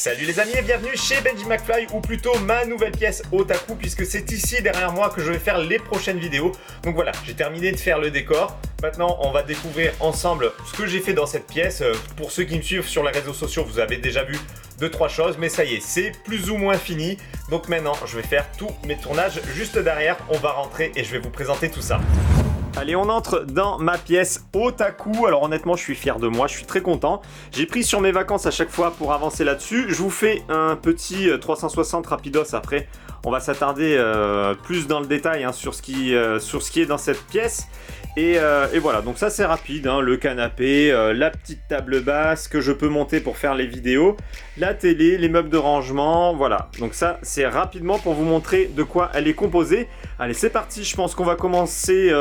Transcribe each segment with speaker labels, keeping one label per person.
Speaker 1: Salut les amis et bienvenue chez Benji McFly, ou plutôt ma nouvelle pièce Otaku, puisque c'est ici derrière moi que je vais faire les prochaines vidéos. Donc voilà, j'ai terminé de faire le décor. Maintenant on va découvrir ensemble ce que j'ai fait dans cette pièce. Pour ceux qui me suivent sur les réseaux sociaux, vous avez déjà vu 2-3 choses, mais ça y est, c'est plus ou moins fini. Donc maintenant je vais faire tous mes tournages juste derrière. On va rentrer et je vais vous présenter tout ça. Allez, on entre dans ma pièce Otaku. Alors honnêtement, je suis fier de moi, je suis très content. J'ai pris sur mes vacances à chaque fois pour avancer là-dessus. Je vous fais un petit 360 rapidos après. On va s'attarder plus dans le détail sur ce qui est dans cette pièce. Et voilà, donc ça c'est rapide, le canapé, la petite table basse que je peux monter pour faire les vidéos, la télé, les meubles de rangement, voilà. Donc ça c'est rapidement pour vous montrer de quoi elle est composée. Allez, c'est parti, je pense qu'on va commencer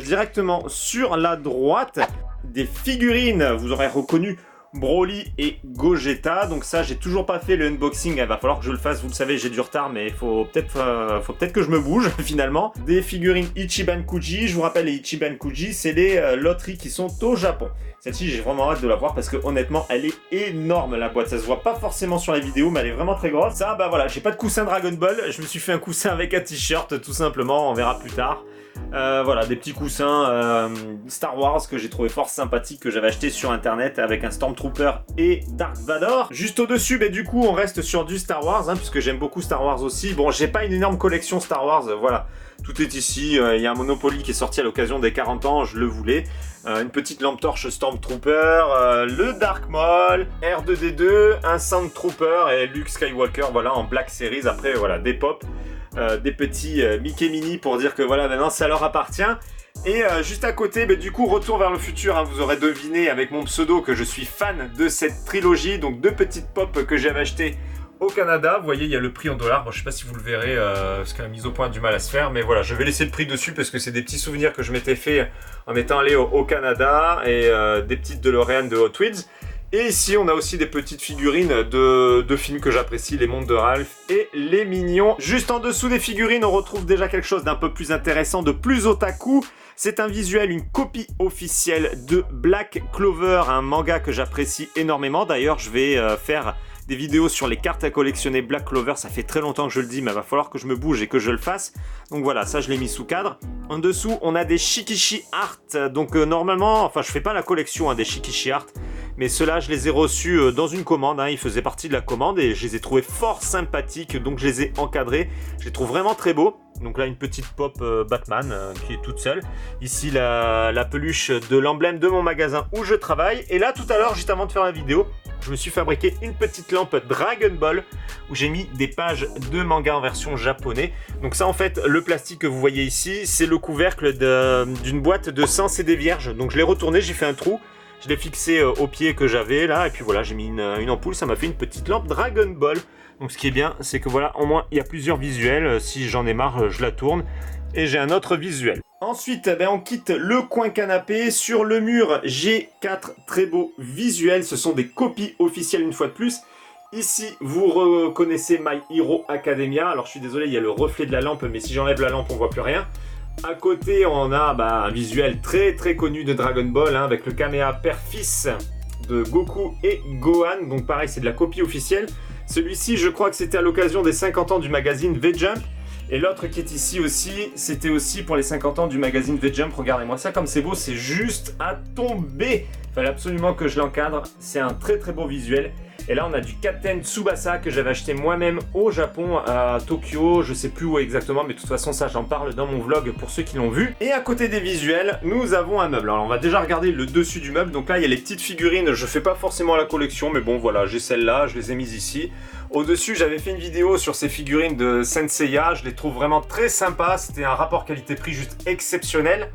Speaker 1: directement sur la droite. Des figurines, vous aurez reconnu Broly et Gogeta. Donc ça, j'ai toujours pas fait le unboxing, il va falloir que je le fasse, vous le savez, j'ai du retard, mais faut peut-être que je me bouge finalement. Des figurines Ichiban Kuji, je vous rappelle, les Ichiban Kuji, c'est les loteries qui sont au Japon. Celle-ci, j'ai vraiment hâte de la voir parce que honnêtement, elle est énorme la boîte. Ça se voit pas forcément sur les vidéos, mais elle est vraiment très grosse. Ça, voilà, j'ai pas de coussin Dragon Ball, je me suis fait un coussin avec un t-shirt tout simplement, on verra plus tard. Voilà, des petits coussins Star Wars que j'ai trouvé fort sympathique, que j'avais acheté sur internet avec un Stormtrooper et Darth Vader. Juste au-dessus, du coup, on reste sur du Star Wars, puisque j'aime beaucoup Star Wars aussi. Bon, j'ai pas une énorme collection Star Wars, voilà. Tout est ici, il y a un Monopoly qui est sorti à l'occasion des 40 ans, je le voulais. Une petite lampe torche Stormtrooper, le Dark Maul, R2D2, un Sandtrooper et Luke Skywalker, voilà, en Black Series. Après, voilà, des pop, des petits Mickey Mini pour dire que voilà, maintenant ça leur appartient. Et juste à côté, du coup, Retour vers le futur, vous aurez deviné avec mon pseudo que je suis fan de cette trilogie. Donc deux petites pop que j'avais achetées au Canada. Vous voyez, il y a le prix en dollars. Bon, je sais pas si vous le verrez, parce que la mise au point a du mal à se faire. Mais voilà, je vais laisser le prix dessus parce que c'est des petits souvenirs que je m'étais fait en étant allé au Canada. Et des petites DeLorean de Hot Wheels. Et ici, on a aussi des petites figurines de films que j'apprécie, les mondes de Ralph et les Mignons. Juste en dessous des figurines, on retrouve déjà quelque chose d'un peu plus intéressant, de plus otaku. C'est un visuel, une copie officielle de Black Clover, un manga que j'apprécie énormément. D'ailleurs, je vais faire des vidéos sur les cartes à collectionner Black Clover. Ça fait très longtemps que je le dis, mais il va falloir que je me bouge et que je le fasse. Donc voilà, ça je l'ai mis sous cadre. En dessous, on a des Shikishi Art. Donc normalement, enfin je fais pas la collection des Shikishi Art, mais ceux-là je les ai reçus dans une commande. Ils faisaient partie de la commande et je les ai trouvés fort sympathiques. Donc je les ai encadrés. Je les trouve vraiment très beaux. Donc là, une petite pop Batman qui est toute seule. Ici, la peluche de l'emblème de mon magasin où je travaille. Et là, tout à l'heure, juste avant de faire la vidéo, je me suis fabriqué une petite lampe Dragon Ball où j'ai mis des pages de manga en version japonais. Donc ça, en fait, le plastique que vous voyez ici, c'est le couvercle d'une boîte de 100 CD vierges. Donc je l'ai retourné, j'ai fait un trou. Je l'ai fixé au pied que j'avais là. Et puis voilà, j'ai mis une ampoule. Ça m'a fait une petite lampe Dragon Ball. Donc ce qui est bien, c'est que voilà, au moins il y a plusieurs visuels. Si j'en ai marre, je la tourne et j'ai un autre visuel. Ensuite, on quitte le coin canapé. Sur le mur, j'ai 4 très beaux visuels. Ce sont des copies officielles une fois de plus. Ici, vous reconnaissez My Hero Academia. Alors je suis désolé, il y a le reflet de la lampe, mais si j'enlève la lampe, on voit plus rien. À côté, on a un visuel très très connu de Dragon Ball, avec le Kamea Père-Fils de Goku et Gohan. Donc pareil, c'est de la copie officielle. Celui-ci, je crois que c'était à l'occasion des 50 ans du magazine V-Jump. Et l'autre qui est ici aussi, c'était aussi pour les 50 ans du magazine V-Jump. Regardez-moi ça, comme c'est beau, c'est juste à tomber. Il fallait absolument que je l'encadre. C'est un très très beau visuel. Et là, on a du Captain Tsubasa que j'avais acheté moi-même au Japon, à Tokyo. Je sais plus où exactement, mais de toute façon, ça, j'en parle dans mon vlog pour ceux qui l'ont vu. Et à côté des visuels, nous avons un meuble. Alors, on va déjà regarder le dessus du meuble. Donc là, il y a les petites figurines. Je fais pas forcément la collection, mais bon, voilà, j'ai celle-là. Je les ai mises ici. Au-dessus, j'avais fait une vidéo sur ces figurines de Senseiya. Je les trouve vraiment très sympas. C'était un rapport qualité-prix juste exceptionnel.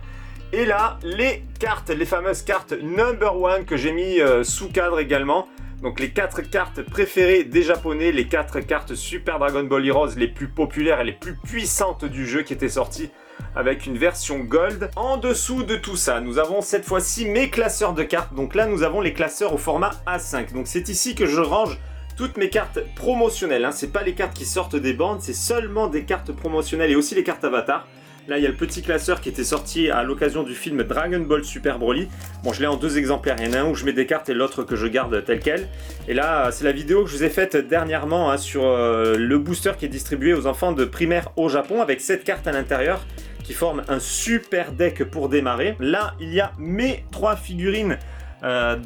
Speaker 1: Et là, les cartes, les fameuses cartes number one que j'ai mis sous cadre également. Donc les 4 cartes préférées des Japonais, les 4 cartes Super Dragon Ball Heroes les plus populaires et les plus puissantes du jeu qui étaient sorties avec une version Gold. En dessous de tout ça, nous avons cette fois-ci mes classeurs de cartes. Donc là, nous avons les classeurs au format A5. Donc c'est ici que je range toutes mes cartes promotionnelles. C'est pas les cartes qui sortent des bandes, c'est seulement des cartes promotionnelles et aussi les cartes avatar. Là, il y a le petit classeur qui était sorti à l'occasion du film Dragon Ball Super Broly. Bon, je l'ai en 2 exemplaires. Il y en a un où je mets des cartes et l'autre que je garde tel quel. Et là, c'est la vidéo que je vous ai faite dernièrement hein, sur le booster qui est distribué aux enfants de primaire au Japon avec 7 cartes à l'intérieur qui forment un super deck pour démarrer. Là, il y a mes 3 figurines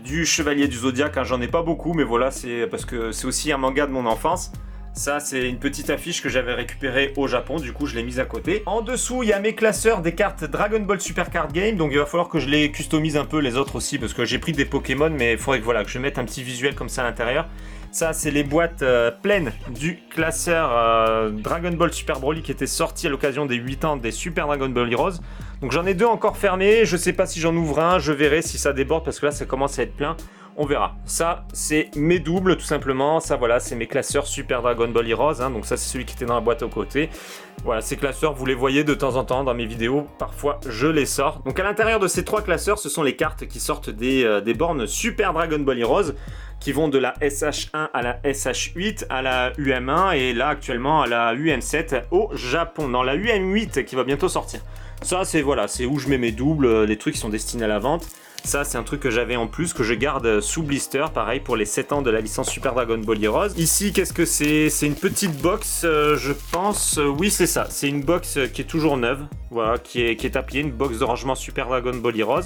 Speaker 1: du Chevalier du Zodiaque. Hein, j'en ai pas beaucoup, mais voilà, c'est parce que c'est aussi un manga de mon enfance. Ça, c'est une petite affiche que j'avais récupérée au Japon, du coup je l'ai mise à côté. En dessous, il y a mes classeurs des cartes Dragon Ball Super Card Game, donc il va falloir que je les customise un peu les autres aussi, parce que j'ai pris des Pokémon, mais il faudrait que, voilà, que je mette un petit visuel comme ça à l'intérieur. Ça, c'est les boîtes pleines du classeur Dragon Ball Super Broly qui était sorti à l'occasion des 8 ans des Super Dragon Ball Heroes. Donc j'en ai 2 encore fermés, je sais pas si j'en ouvre un, je verrai si ça déborde, parce que là ça commence à être plein. On verra. Ça, c'est mes doubles, tout simplement. Ça, voilà, c'est mes classeurs Super Dragon Ball Heroes. Hein. Donc ça, c'est celui qui était dans la boîte au côté. Voilà, ces classeurs, vous les voyez de temps en temps dans mes vidéos. Parfois, je les sors. Donc à l'intérieur de ces 3 classeurs, ce sont les cartes qui sortent des bornes Super Dragon Ball Heroes, qui vont de la SH1 à la SH8, à la UM1, et là, actuellement, à la UM7 au Japon. Dans la UM8 qui va bientôt sortir. Ça, c'est voilà, c'est où je mets mes doubles, les trucs qui sont destinés à la vente. Ça, c'est un truc que j'avais en plus, que je garde sous blister, pareil pour les 7 ans de la licence Super Dragon Ball Heroes. Ici, qu'est-ce que c'est? C'est une petite box, je pense. Oui, c'est ça. C'est une box qui est toujours neuve, voilà, qui est appuyée, une box de rangement Super Dragon Ball Heroes,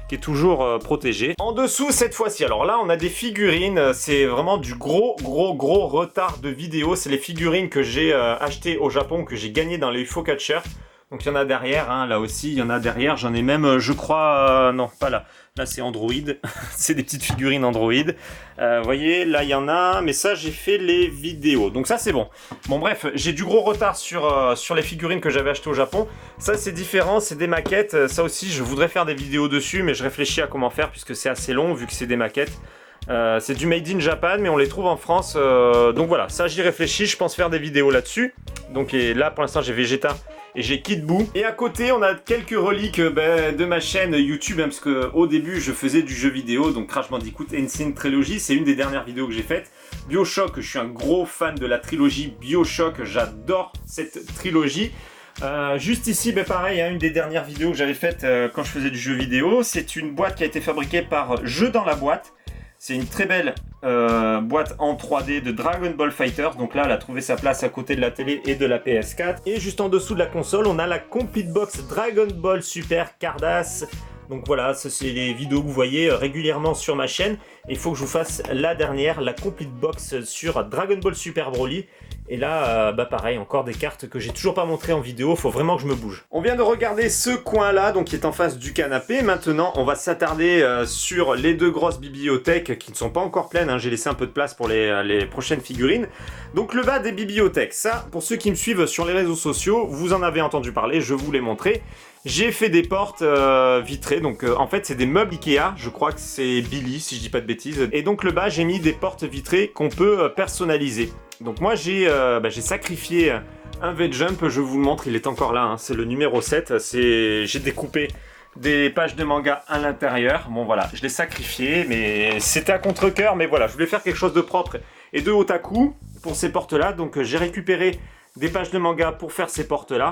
Speaker 1: qui est toujours protégée. En dessous, cette fois-ci, alors là, on a des figurines. C'est vraiment du gros retard de vidéo. C'est les figurines que j'ai achetées au Japon, que j'ai gagnées dans les UFO Catcher. Donc il y en a derrière, hein, là aussi, il y en a derrière. J'en ai même, je crois, non, pas là. Là, c'est Android. C'est des petites figurines Android. Vous voyez, là, il y en a. Mais ça, j'ai fait les vidéos. Donc ça, c'est bon. Bon, bref, j'ai du gros retard sur les figurines que j'avais achetées au Japon. Ça, c'est différent. C'est des maquettes. Ça aussi, je voudrais faire des vidéos dessus. Mais je réfléchis à comment faire puisque c'est assez long vu que c'est des maquettes. C'est du Made in Japan, mais on les trouve en France. Donc voilà, ça, j'y réfléchis. Je pense faire des vidéos là-dessus. Donc et là, pour l'instant, j'ai Vegeta. Et j'ai Kid Buu. Et à côté, on a quelques reliques de ma chaîne YouTube, hein, parce qu'au début, je faisais du jeu vidéo, donc Crash Bandicoot Ancient Trilogy, c'est une des dernières vidéos que j'ai faites. BioShock, je suis un gros fan de la trilogie BioShock, j'adore cette trilogie. Juste ici, pareil, hein, une des dernières vidéos que j'avais faites quand je faisais du jeu vidéo, c'est une boîte qui a été fabriquée par Jeux dans la boîte. C'est une très belle boîte en 3D de Dragon Ball FighterZ. Donc là, elle a trouvé sa place à côté de la télé et de la PS4. Et juste en dessous de la console, on a la Complete Box Dragon Ball Super Cardass. Donc voilà, ça c'est les vidéos que vous voyez régulièrement sur ma chaîne. Et il faut que je vous fasse la dernière, la Complete Box sur Dragon Ball Super Broly. Et là, pareil, encore des cartes que j'ai toujours pas montrées en vidéo, faut vraiment que je me bouge. On vient de regarder ce coin-là, donc qui est en face du canapé. Maintenant, on va s'attarder sur les 2 grosses bibliothèques qui ne sont pas encore pleines. Hein. J'ai laissé un peu de place pour les prochaines figurines. Donc le bas des bibliothèques, ça, pour ceux qui me suivent sur les réseaux sociaux, vous en avez entendu parler, je vous l'ai montré. J'ai fait des portes vitrées, donc en fait c'est des meubles Ikea, je crois que c'est Billy si je dis pas de bêtises. Et donc le bas j'ai mis des portes vitrées qu'on peut personnaliser. Donc moi j'ai sacrifié un V-Jump, je vous le montre, il est encore là, hein, c'est le numéro 7, j'ai découpé des pages de manga à l'intérieur. Bon voilà, je l'ai sacrifié, mais c'était à contre-cœur, mais voilà, je voulais faire quelque chose de propre et de otaku pour ces portes-là, donc j'ai récupéré des pages de manga pour faire ces portes-là.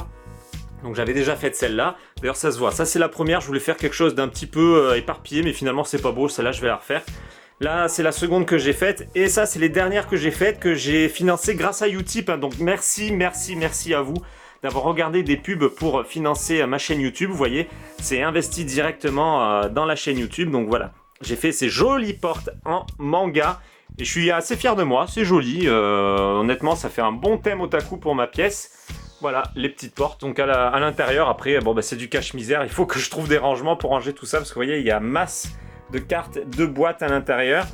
Speaker 1: Donc j'avais déjà fait celle-là, d'ailleurs ça se voit, ça c'est la première, je voulais faire quelque chose d'un petit peu éparpillé, mais finalement c'est pas beau, celle-là je vais la refaire. Là c'est la seconde que j'ai faite, et ça c'est les dernières que j'ai faites, que j'ai financées grâce à Utip, hein. Donc merci à vous d'avoir regardé des pubs pour financer ma chaîne YouTube, vous voyez, c'est investi directement dans la chaîne YouTube, donc voilà. J'ai fait ces jolies portes en manga, et je suis assez fier de moi, c'est joli, honnêtement ça fait un bon thème otaku pour ma pièce. Voilà, les petites portes, donc à l'intérieur, après, c'est du cache-misère, il faut que je trouve des rangements pour ranger tout ça, parce que vous voyez, il y a masse de cartes, de boîtes à l'intérieur,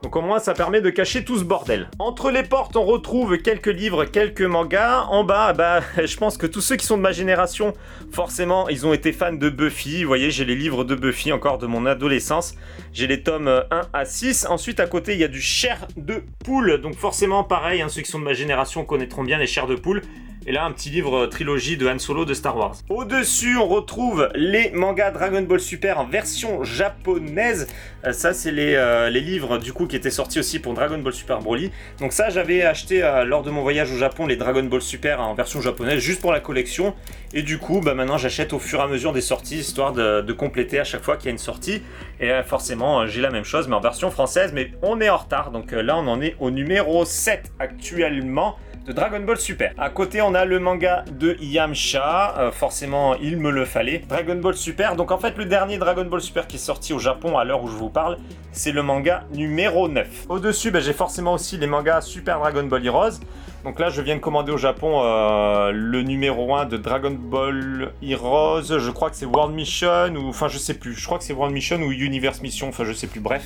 Speaker 1: donc au moins ça permet de cacher tout ce bordel. Entre les portes, on retrouve quelques livres, quelques mangas, en bas, je pense que tous ceux qui sont de ma génération, forcément, ils ont été fans de Buffy, vous voyez, j'ai les livres de Buffy, encore de mon adolescence, j'ai les tomes 1 à 6, ensuite à côté, il y a du chair de poule, donc forcément, pareil, hein, ceux qui sont de ma génération connaîtront bien les chairs de poule. Et là, un petit livre trilogie de Han Solo de Star Wars. Au-dessus, on retrouve les mangas Dragon Ball Super en version japonaise. Ça, c'est les livres du coup qui étaient sortis aussi pour Dragon Ball Super Broly. Donc ça, j'avais acheté lors de mon voyage au Japon les Dragon Ball Super en version japonaise juste pour la collection. Et du coup, maintenant, j'achète au fur et à mesure des sorties, histoire de compléter à chaque fois qu'il y a une sortie. Et forcément, j'ai la même chose, mais en version française. Mais on est en retard, donc là, on en est au numéro 7 actuellement de Dragon Ball Super. À côté, on a le manga de Yamcha. Forcément, il me le fallait. Dragon Ball Super. Donc en fait, le dernier Dragon Ball Super qui est sorti au Japon à l'heure où je vous parle, c'est le manga numéro 9. Au-dessus, j'ai forcément aussi les mangas Super Dragon Ball Heroes. Donc là, je viens de commander au Japon le numéro 1 de Dragon Ball Heroes. Je crois que c'est World Mission ou... Enfin, je sais plus. Je crois que c'est World Mission ou Universe Mission. Enfin, je sais plus. Bref.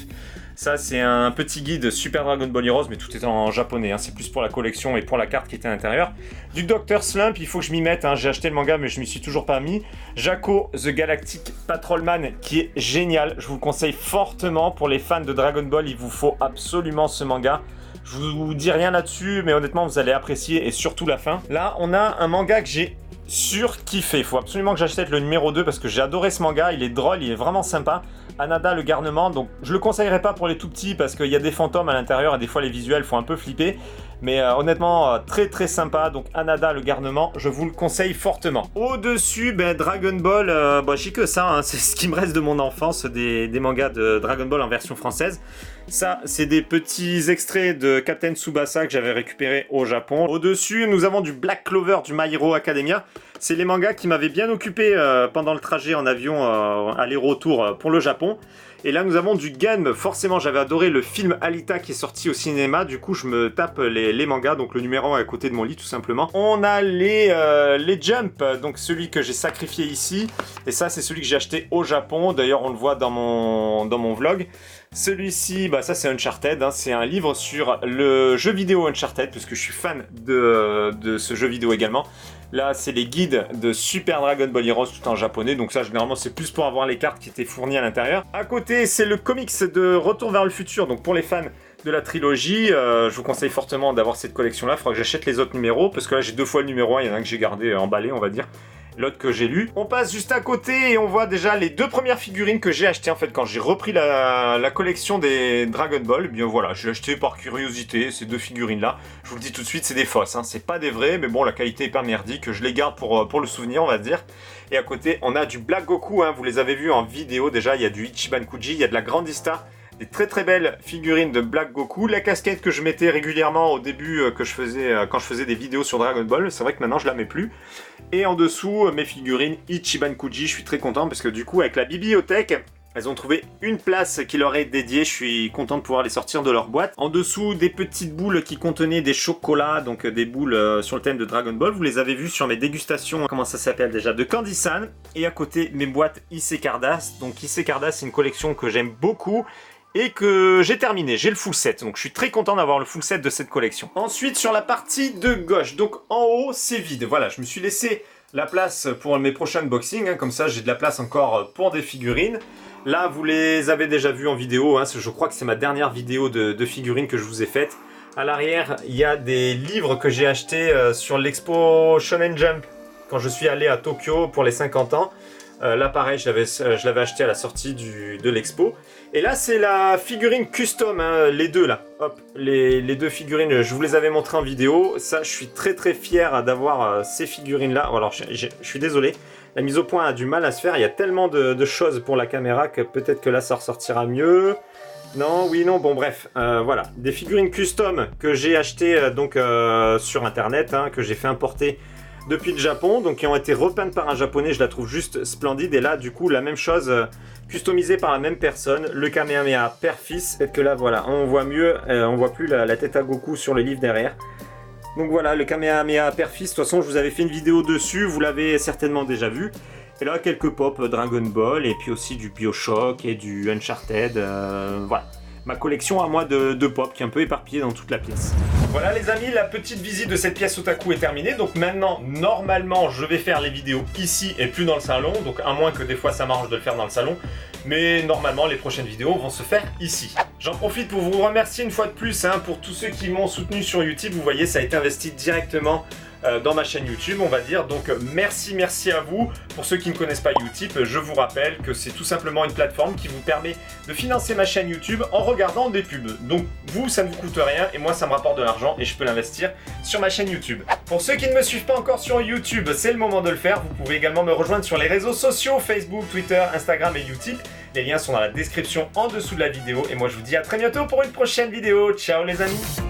Speaker 1: Ça, c'est un petit guide Super Dragon Ball Heroes, mais tout est en japonais. Hein. C'est plus pour la collection et pour la carte qui était à l'intérieur. Du Dr. Slump, il faut que je m'y mette. Hein. J'ai acheté le manga, mais je m'y suis toujours pas mis. Jaco, The Galactic Patrolman, qui est génial. Je vous le conseille fortement. Pour les fans de Dragon Ball, il vous faut absolument ce manga. Je vous dis rien là-dessus, mais honnêtement, vous allez apprécier, et surtout la fin. Là, on a un manga que j'ai surkiffé. Il faut absolument que j'achète le numéro 2 parce que j'ai adoré ce manga. Il est drôle, il est vraiment sympa. Anada le garnement, donc je le conseillerais pas pour les tout petits parce qu'il y a des fantômes à l'intérieur et des fois les visuels font un peu flipper. Mais honnêtement, très très sympa. Donc Anada le garnement, je vous le conseille fortement. Au-dessus, Dragon Ball, j'ai que ça, hein, c'est ce qui me reste de mon enfance, des mangas de Dragon Ball en version française. Ça, c'est des petits extraits de Captain Tsubasa que j'avais récupéré au Japon. Au-dessus, nous avons du Black Clover, du My Hero Academia. C'est les mangas qui m'avaient bien occupé pendant le trajet en avion aller-retour pour le Japon. Et là, nous avons du Gun. Forcément, j'avais adoré le film Alita qui est sorti au cinéma. Du coup, je me tape les mangas. Donc, le numéro 1 est à côté de mon lit, tout simplement. On a les Jump. Donc, celui que j'ai sacrifié ici. Et ça, c'est celui que j'ai acheté au Japon. D'ailleurs, on le voit dans mon vlog. Celui-ci, ça c'est Uncharted, hein, c'est un livre sur le jeu vidéo Uncharted, puisque je suis fan de ce jeu vidéo également. Là, c'est les guides de Super Dragon Ball Heroes tout en japonais, donc ça, généralement, c'est plus pour avoir les cartes qui étaient fournies à l'intérieur. À côté, c'est le comics de Retour vers le futur, donc pour les fans de la trilogie, je vous conseille fortement d'avoir cette collection-là. Il faudra que j'achète les autres numéros, parce que là, j'ai 2 fois le numéro 1, il y en a un que j'ai gardé emballé, on va dire. L'autre que j'ai lu. On passe juste à côté et on voit déjà les 2 premières figurines que j'ai achetées en fait quand j'ai repris la collection des Dragon Ball. Et bien voilà, j'ai acheté par curiosité ces 2 figurines là. Je vous le dis tout de suite, c'est des fausses, hein. C'est pas des vraies, mais bon, la qualité est pas merdique. Je les garde pour le souvenir, on va dire. Et à côté, on a du Black Goku, hein. Vous les avez vus en vidéo déjà. Il y a du Ichiban Kuji, il y a de la Grandista. Des très très belles figurines de Black Goku. La casquette que je mettais régulièrement au début quand je faisais des vidéos sur Dragon Ball. C'est vrai que maintenant je la mets plus. Et en dessous, mes figurines Ichiban Kuji. Je suis très content parce que du coup avec la bibliothèque, elles ont trouvé une place qui leur est dédiée. Je suis content de pouvoir les sortir de leur boîte. En dessous, des petites boules qui contenaient des chocolats, donc des boules sur le thème de Dragon Ball. Vous les avez vues sur mes dégustations, comment ça s'appelle déjà, de Candy-san. Et à côté, mes boîtes Isekardas. Donc Isekardas, c'est une collection que j'aime beaucoup et que j'ai terminé, j'ai le full set, donc je suis très content d'avoir le full set de cette collection. Ensuite, sur la partie de gauche, donc en haut, c'est vide. Voilà, je me suis laissé la place pour mes prochains unboxings, hein, comme ça j'ai de la place encore pour des figurines. Là, vous les avez déjà vus en vidéo, hein, je crois que c'est ma dernière vidéo de figurines que je vous ai faite. À l'arrière, il y a des livres que j'ai achetés sur l'expo Shonen Jump, quand je suis allé à Tokyo pour les 50 ans. Là pareil, je l'avais acheté à la sortie de l'expo. Et là c'est la figurine custom, hein, les deux là. Hop, les 2 figurines, je vous les avais montrées en vidéo. Ça, je suis très très fier d'avoir ces figurines là. Alors je suis désolé, la mise au point a du mal à se faire. Il y a tellement de choses pour la caméra que peut-être que là ça ressortira mieux. Non, oui, non, bon bref, voilà. Des figurines custom que j'ai achetées sur internet, hein, que j'ai fait importer depuis le Japon, donc qui ont été repeintes par un japonais. Je la trouve juste splendide. Et là du coup la même chose, customisée par la même personne, le Kamehameha père-fils. Peut-être que là voilà, on voit mieux, on voit plus la tête à Goku sur le livre derrière. Donc voilà, le Kamehameha père-fils. De toute façon, je vous avais fait une vidéo dessus, vous l'avez certainement déjà vu. Et là quelques pop Dragon Ball et puis aussi du BioShock et du Uncharted, voilà. Ma collection à moi de pop qui est un peu éparpillée dans toute la pièce. Voilà les amis, la petite visite de cette pièce otaku est terminée. Donc maintenant, normalement, je vais faire les vidéos ici et plus dans le salon. Donc à moins que des fois ça m'arrange de le faire dans le salon. Mais normalement, les prochaines vidéos vont se faire ici. J'en profite pour vous remercier une fois de plus, hein, pour tous ceux qui m'ont soutenu sur YouTube. Vous voyez, ça a été investi directement dans ma chaîne YouTube, on va dire. Donc merci à vous. Pour ceux qui ne connaissent pas Utip, je vous rappelle que c'est tout simplement une plateforme qui vous permet de financer ma chaîne YouTube en regardant des pubs. Donc vous, ça ne vous coûte rien et moi, ça me rapporte de l'argent et je peux l'investir sur ma chaîne YouTube. Pour ceux qui ne me suivent pas encore sur YouTube, c'est le moment de le faire. Vous pouvez également me rejoindre sur les réseaux sociaux, Facebook, Twitter, Instagram et Utip. Les liens sont dans la description en dessous de la vidéo et moi je vous dis à très bientôt pour une prochaine vidéo. Ciao les amis!